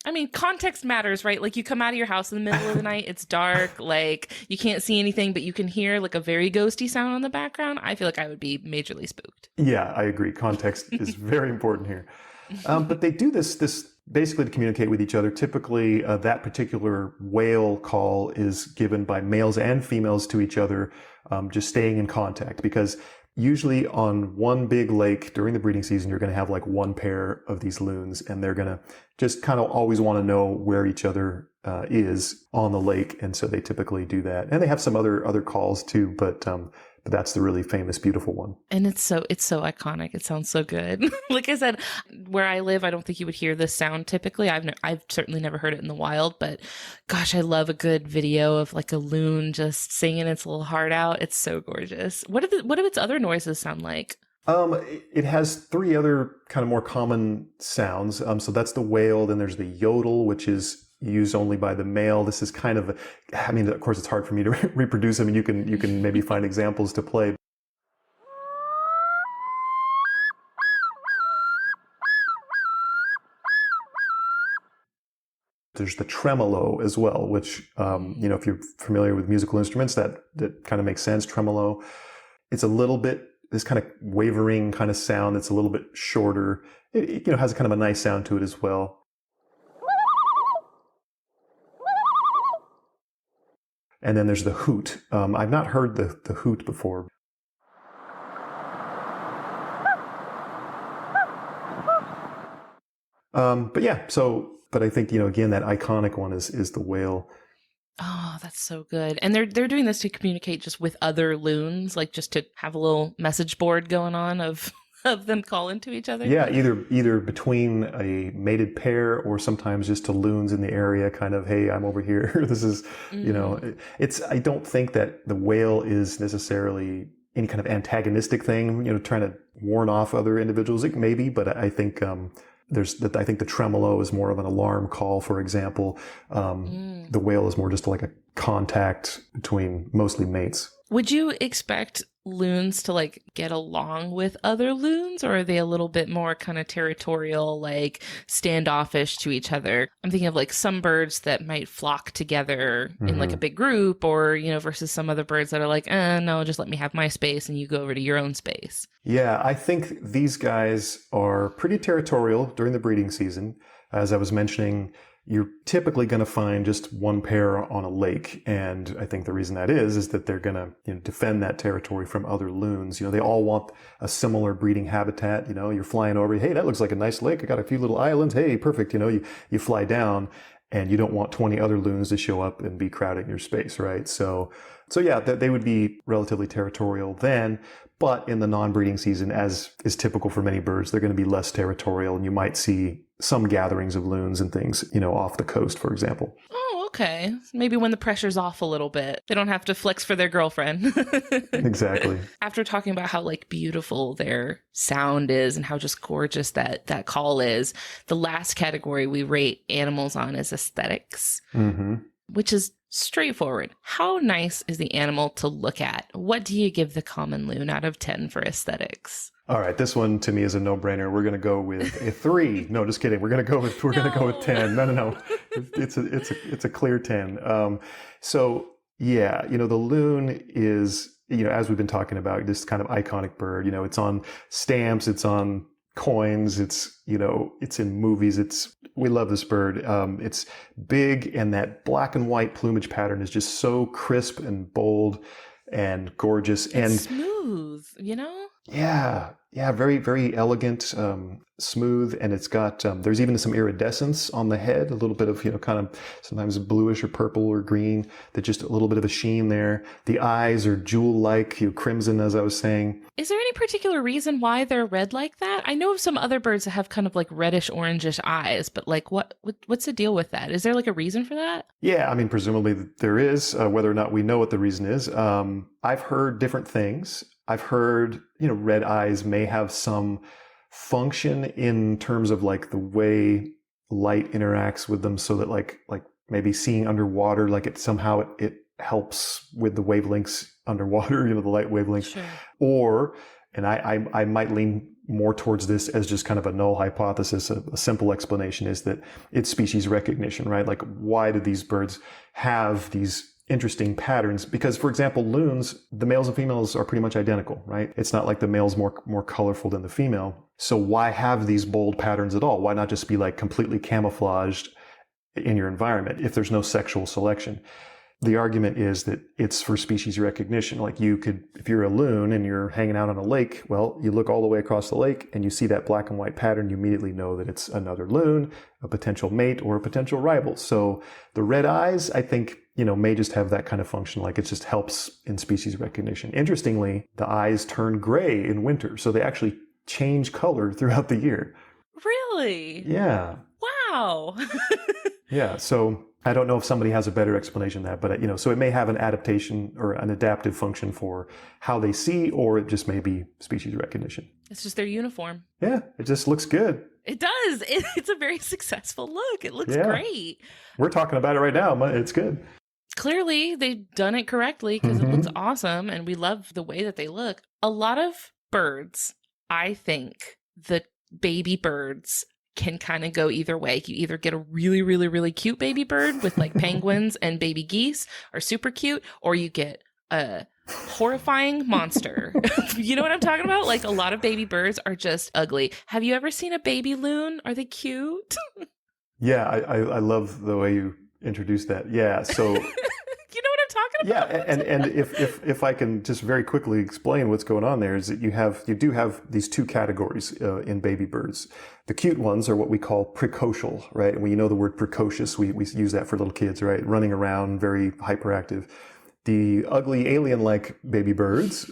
Speaker 1: I mean, context matters, right? Like you come out of your house in the middle of the night, it's dark, like you can't see anything, but you can hear like a very ghosty sound on the background. I feel like I would be majorly spooked.
Speaker 2: Yeah, I agree. Context is very important here. But they do this basically to communicate with each other. Typically, that particular whale call is given by males and females to each other, just staying in contact, because usually on one big lake during the breeding season, you're going to have like one pair of these loons, and they're going to just kind of always want to know where each other is on the lake. And so they typically do that. And they have some other calls too, but that's the really famous, beautiful one.
Speaker 1: And it's so iconic. It sounds so good. Like I said, where I live, I don't think you would hear this sound typically. I've certainly never heard it in the wild, but gosh, I love a good video of like a loon just singing its little heart out. It's so gorgeous. What do its other noises sound like?
Speaker 2: It has three other kind of more common sounds. So that's the wail. Then there's the yodel, which is used only by the male. This is kind of, I mean, of course, it's hard for me to reproduce. I mean, you can maybe find examples to play. There's the tremolo as well, which, if you're familiar with musical instruments, that kind of makes sense. Tremolo. It's a little bit, this kind of wavering kind of sound. It's a little bit shorter. It has a kind of a nice sound to it as well. And then there's the hoot. I've not heard the hoot before. But I think, again, that iconic one is the wail.
Speaker 1: Oh, that's so good. And they're doing this to communicate just with other loons, like just to have a little message board going on of them calling to each other.
Speaker 2: Yeah, either between a mated pair or sometimes just to loons in the area, kind of, hey, I'm over here. This is, I don't think that the wail is necessarily any kind of antagonistic thing, trying to warn off other individuals. It maybe, but I think I think the tremolo is more of an alarm call, for example. The wail is more just like a contact between mostly mates.
Speaker 1: Would you expect loons to like get along with other loons, or are they a little bit more kind of territorial, like standoffish to each other? I'm thinking of like some birds that might flock together in like a big group, or versus some other birds that are like, no, just let me have my space and you go over to your own space.
Speaker 2: Yeah, I think these guys are pretty territorial during the breeding season. As I was mentioning, you're typically going to find just one pair on a lake. And I think the reason that is that they're going to defend that territory from other loons. They all want a similar breeding habitat. You're flying over, hey, that looks like a nice lake. I got a few little islands. Hey, perfect. You fly down and you don't want 20 other loons to show up and be crowding your space, right? So yeah, they would be relatively territorial then. But in the non-breeding season, as is typical for many birds, they're going to be less territorial, and you might see some gatherings of loons and things, off the coast, for example.
Speaker 1: Oh, okay. Maybe when the pressure's off a little bit, they don't have to flex for their girlfriend.
Speaker 2: Exactly.
Speaker 1: After talking about how like beautiful their sound is and how just gorgeous that call is, the last category we rate animals on is aesthetics, which is straightforward. How nice is the animal to look at? What do you give the common loon out of 10 for aesthetics?
Speaker 2: All right, this one to me is a no-brainer. We're going to go with a 3. No, just kidding. We're going to go with 10. No. It's a clear 10. So yeah, the loon is, as we've been talking about, this kind of iconic bird. It's on stamps, it's on coins, it's in movies. We love this bird. It's big, and that black and white plumage pattern is just so crisp and bold and gorgeous and
Speaker 1: smooth,
Speaker 2: Yeah, very, very elegant, smooth, and it's got, there's even some iridescence on the head, a little bit of, kind of sometimes bluish or purple or green, that just a little bit of a sheen there. The eyes are jewel-like, crimson, as I was saying.
Speaker 1: Is there any particular reason why they're red like that? I know of some other birds that have kind of like reddish, orangish eyes, but like what's the deal with that? Is there like a reason for that?
Speaker 2: Yeah, I mean, presumably there is, whether or not we know what the reason is. I've heard different things. I've heard, red eyes may have some function in terms of like the way light interacts with them, so that like maybe seeing underwater, like it helps with the wavelengths underwater, the light wavelengths.
Speaker 1: Sure.
Speaker 2: Or, and I might lean more towards this as just kind of a null hypothesis. A simple explanation is that it's species recognition, right? Like, why do these birds have these interesting patterns? Because, for example, loons, the males and females are pretty much identical, right? It's not like the male's more colorful than the female. So why have these bold patterns at all? Why not just be like completely camouflaged in your environment if there's no sexual selection? The argument is that it's for species recognition. Like, if you're a loon and you're hanging out on a lake, well, you look all the way across the lake and you see that black and white pattern, you immediately know that it's another loon, a potential mate, or a potential rival. So the red eyes, I think, may just have that kind of function. Like, it just helps in species recognition. Interestingly, the eyes turn gray in winter, so they actually change color throughout the year.
Speaker 1: Really?
Speaker 2: Yeah.
Speaker 1: Wow.
Speaker 2: Yeah. So I don't know if somebody has a better explanation than that, but so it may have an adaptation or an adaptive function for how they see, or it just may be species recognition.
Speaker 1: It's just their uniform.
Speaker 2: Yeah, it just looks good.
Speaker 1: It does. It's a very successful look. It looks great.
Speaker 2: We're talking about it right now. It's good.
Speaker 1: Clearly, they've done it correctly because it looks awesome, and we love the way that they look. A lot of birds, I think, the baby birds can kind of go either way. You either get a really, really, really cute baby bird with like penguins and baby geese are super cute, or you get a horrifying monster. You know what I'm talking about? Like, a lot of baby birds are just ugly. Have you ever seen a baby loon? Are they cute?
Speaker 2: Yeah, I love the way you introduced that. Yeah, so
Speaker 1: you know what I'm talking about?
Speaker 2: Yeah, and if I can just very quickly explain what's going on there, is that you do have these two categories in baby birds. The cute ones are what we call precocial, right? And when you know the word precocious, we use that for little kids, right? Running around, very hyperactive. The ugly alien-like baby birds,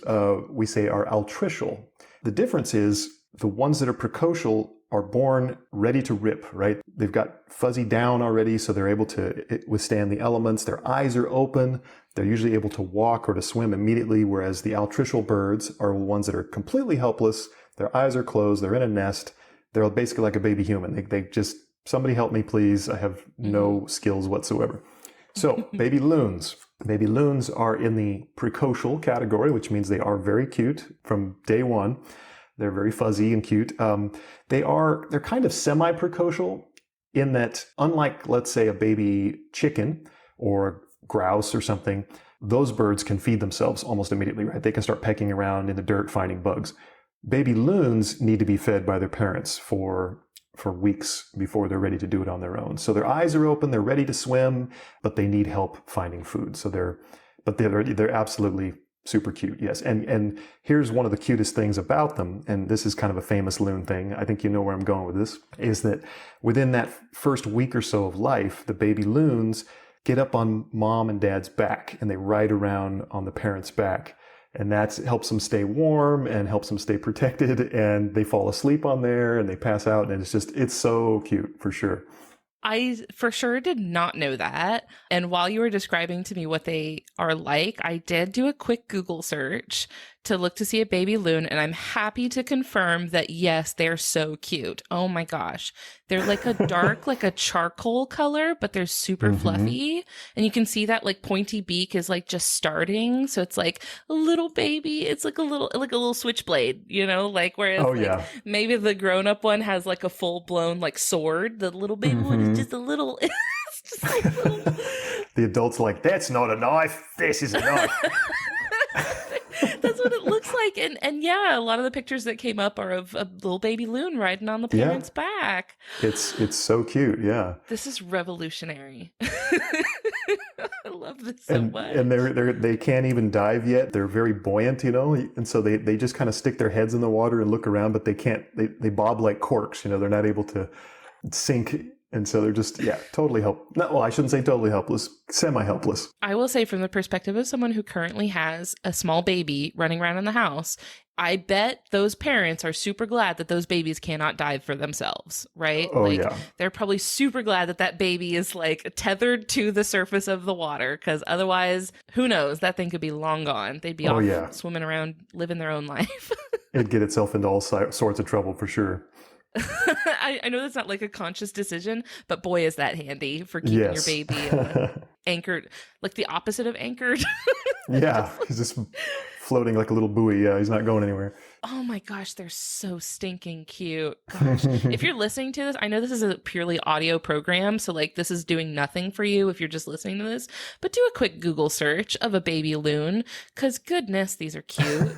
Speaker 2: we say are altricial. The difference is the ones that are precocial are born ready to rip, right? They've got fuzzy down already, so they're able to withstand the elements. Their eyes are open. They're usually able to walk or to swim immediately, whereas the altricial birds are ones that are completely helpless. Their eyes are closed. They're in a nest. They're basically like a baby human. They just, somebody help me, please. I have no skills whatsoever. So baby loons. Baby loons are in the precocial category, which means they are very cute from day one. They're very fuzzy and cute. They're kind of semi-precocial in that, unlike, let's say, a baby chicken or a grouse or something, those birds can feed themselves almost immediately, right? They can start pecking around in the dirt finding bugs. Baby loons need to be fed by their parents for weeks before they're ready to do it on their own. So their eyes are open, they're ready to swim, but they need help finding food. So they're absolutely super cute, yes. And here's one of the cutest things about them, and this is kind of a famous loon thing. I think you know where I'm going with this, is that within that first week or so of life, the baby loons get up on mom and dad's back and they ride around on the parent's back. And that helps them stay warm and helps them stay protected, and they fall asleep on there and they pass out, and it's so cute for sure.
Speaker 1: I for sure did not know that. And while you were describing to me what they are like, I did do a quick Google search to look to see a baby loon, and I'm happy to confirm that yes, they're so cute. Oh my gosh. They're like a dark, like a charcoal color, but they're super fluffy. And you can see that like pointy beak is like just starting. So it's like a little baby. It's like a little switchblade, like whereas maybe the grown-up one has like a full-blown like sword. The little baby one is just a little it's just a little
Speaker 2: The adult's like, that's not a knife. This is a knife.
Speaker 1: That's what it looks like. And yeah, a lot of the pictures that came up are of a little baby loon riding on the parent's back.
Speaker 2: It's so cute, yeah.
Speaker 1: This is revolutionary. I love this so much.
Speaker 2: And they can't even dive yet. They're very buoyant, and so they just kind of stick their heads in the water and look around, but they can't, they bob like corks, they're not able to sink. And so they're just, totally I shouldn't say totally helpless, semi-helpless.
Speaker 1: I will say, from the perspective of someone who currently has a small baby running around in the house, I bet those parents are super glad that those babies cannot dive for themselves, right?
Speaker 2: Oh,
Speaker 1: like
Speaker 2: yeah.
Speaker 1: they're probably super glad that that baby is like tethered to the surface of the water, because otherwise, who knows, that thing could be long gone. They'd be
Speaker 2: Oh,
Speaker 1: off
Speaker 2: yeah.
Speaker 1: swimming around, living their own life.
Speaker 2: It'd get itself into all sorts of trouble for sure.
Speaker 1: I know that's not like a conscious decision, but boy, is that handy for keeping your
Speaker 2: Yes.
Speaker 1: baby anchored, like the opposite of anchored.
Speaker 2: Yeah, he's just floating like a little buoy. Yeah, he's not going anywhere.
Speaker 1: Oh my gosh, they're so stinking cute. Gosh, if you're listening to this, I know this is a purely audio program, so like this is doing nothing for you if you're just listening to this, but do a quick Google search of a baby loon, because goodness, these are cute.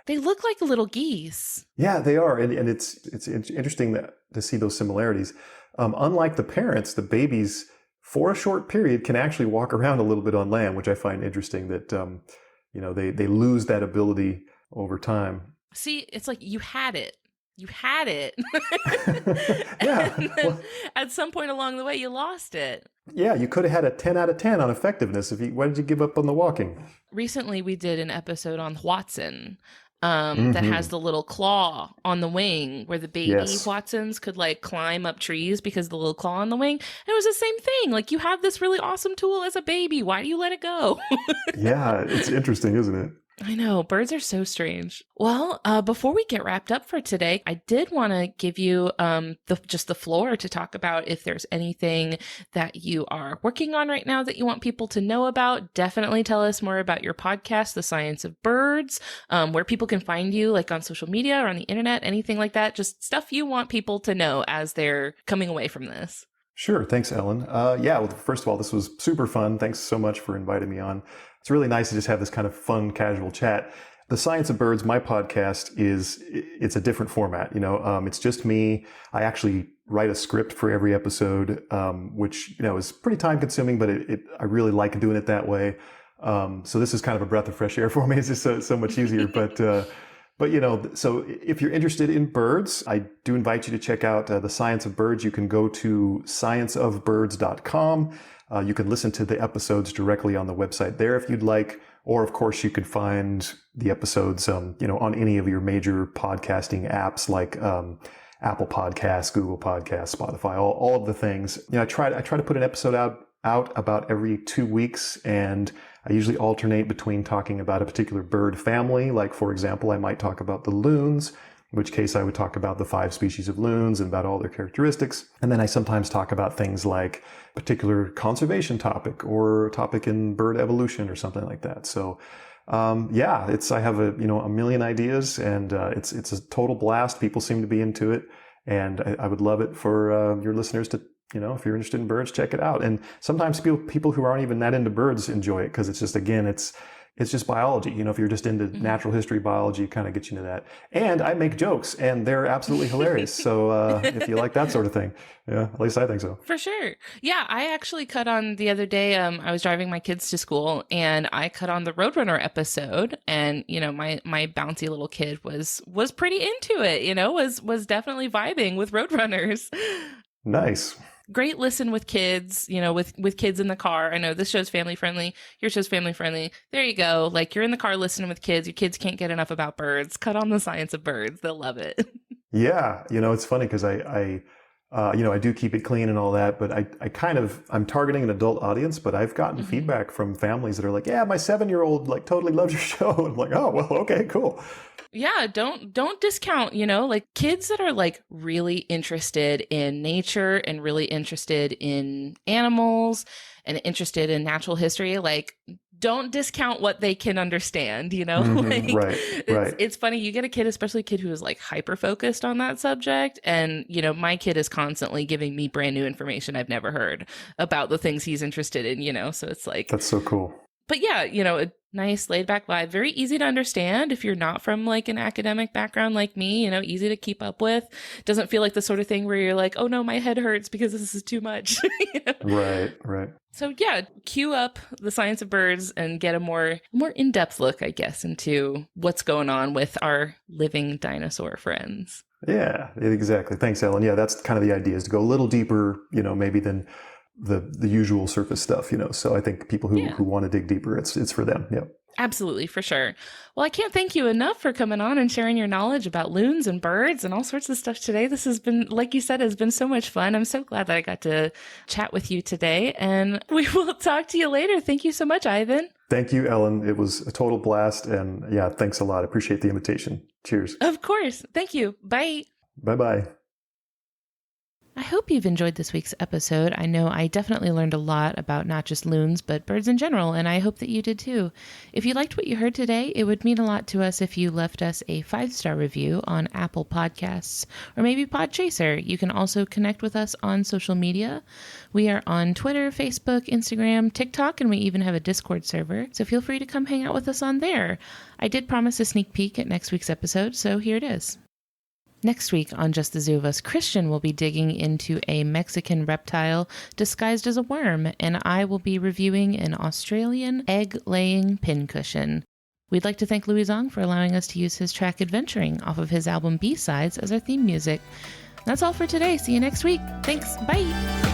Speaker 1: They look like little geese.
Speaker 2: Yeah, they are, and it's interesting to see those similarities. Unlike the parents, the babies, for a short period, can actually walk around a little bit on land, which I find interesting. That they lose that ability over time.
Speaker 1: See, it's like you had it. You had it.
Speaker 2: Yeah.
Speaker 1: And then at some point along the way, you lost it.
Speaker 2: Yeah, you could have had a 10 out of 10 on effectiveness. Why did you give up on the walking?
Speaker 1: Recently, we did an episode on Watson. That has the little claw on the wing, where the baby Watsons could like climb up trees because of the little claw on the wing. And it was the same thing. Like, you have this really awesome tool as a baby. Why do you let it go?
Speaker 2: Yeah, it's interesting, isn't it?
Speaker 1: I know, birds are so strange. Well, before we get wrapped up for today, I did want to give you just the floor to talk about if there's anything that you are working on right now that you want people to know about. Definitely tell us more about your podcast, The Science of Birds, where people can find you, like on social media or on the internet, anything like that. Just stuff you want people to know as they're coming away from this.
Speaker 2: Sure. Thanks, Ellen. Well, first of all, this was super fun. Thanks so much for inviting me on. It's really nice to just have this kind of fun, casual chat. The Science of Birds, my podcast, it's a different format. It's just me. I actually write a script for every episode, which, is pretty time consuming, but I really like doing it that way. So this is kind of a breath of fresh air for me. It's just so much easier. But so if you're interested in birds, I do invite you to check out The Science of Birds. You can go to scienceofbirds.com. You can listen to the episodes directly on the website there if you'd like. Or, of course, you could find the episodes, on any of your major podcasting apps like Apple Podcasts, Google Podcasts, Spotify, all of the things. I try to put an episode out about every 2 weeks, and I usually alternate between talking about a particular bird family. Like, for example, I might talk about the loons, in which case I would talk about the 5 species of loons and about all their characteristics. And then I sometimes talk about things like a particular conservation topic or a topic in bird evolution or something like that. So, I have a million ideas, and it's a total blast. People seem to be into it, and I would love it for your listeners to, if you're interested in birds, check it out. And sometimes people who aren't even that into birds enjoy it, because it's just, again, it's just biology. If you're just into natural history, biology, it kind of gets you into that. And I make jokes, and they're absolutely hilarious. So if you like that sort of thing, yeah, at least I think so.
Speaker 1: For sure. Yeah, I actually cut on the other day. I was driving my kids to school, and I cut on the Roadrunner episode. And my bouncy little kid was pretty into it. Was definitely vibing with Roadrunners.
Speaker 2: Nice.
Speaker 1: Great listen with kids, with kids in the car. I know this show's family friendly. Your show's family friendly. There you go. Like, you're in the car listening with kids. Your kids can't get enough about birds. Cut on The Science of Birds. They'll love it.
Speaker 2: Yeah. It's funny because I do keep it clean and all that, but I'm targeting an adult audience, but I've gotten feedback from families that are like, yeah, my 7-year-old like totally loves your show. And I'm like, oh, well, okay, cool.
Speaker 1: Yeah, don't discount, like kids that are like really interested in nature and really interested in animals and interested in natural history, like don't discount what they can understand,
Speaker 2: Right.
Speaker 1: It's funny, you get a kid, especially a kid who is like hyper focused on that subject, and my kid is constantly giving me brand new information I've never heard about the things he's interested in, so it's like,
Speaker 2: that's so cool.
Speaker 1: But yeah, a nice laid back vibe, very easy to understand if you're not from like an academic background like me, easy to keep up with. Doesn't feel like the sort of thing where you're like, oh no, my head hurts because this is too much.
Speaker 2: Right.
Speaker 1: So yeah, cue up The Science of Birds and get a more in-depth look, I guess, into what's going on with our living dinosaur friends.
Speaker 2: Yeah, exactly. Thanks, Ellen. Yeah, that's kind of the idea, is to go a little deeper, maybe than the usual surface stuff, So I think people who want to dig deeper, it's for them. Yeah.
Speaker 1: Absolutely, for sure. Well, I can't thank you enough for coming on and sharing your knowledge about loons and birds and all sorts of stuff today. This has been, like you said, has been so much fun. I'm so glad that I got to chat with you today, and we will talk to you later. Thank you so much, Ivan.
Speaker 2: Thank you, Ellen. It was a total blast, and yeah, thanks a lot. I appreciate the invitation. Cheers.
Speaker 1: Of course. Thank you. Bye.
Speaker 2: Bye-bye.
Speaker 1: I hope you've enjoyed this week's episode. I know I definitely learned a lot about not just loons, but birds in general, and I hope that you did too. If you liked what you heard today, it would mean a lot to us if you left us a 5-star review on Apple Podcasts or maybe Podchaser. You can also connect with us on social media. We are on Twitter, Facebook, Instagram, TikTok, and we even have a Discord server, so feel free to come hang out with us on there. I did promise a sneak peek at next week's episode, so here it is. Next week on Just the Zoo of Us, Christian will be digging into a Mexican reptile disguised as a worm, and I will be reviewing an Australian egg-laying pincushion. We'd like to thank Louis Zong for allowing us to use his track Adventuring off of his album B-Sides as our theme music. That's all for today. See you next week. Thanks. Bye.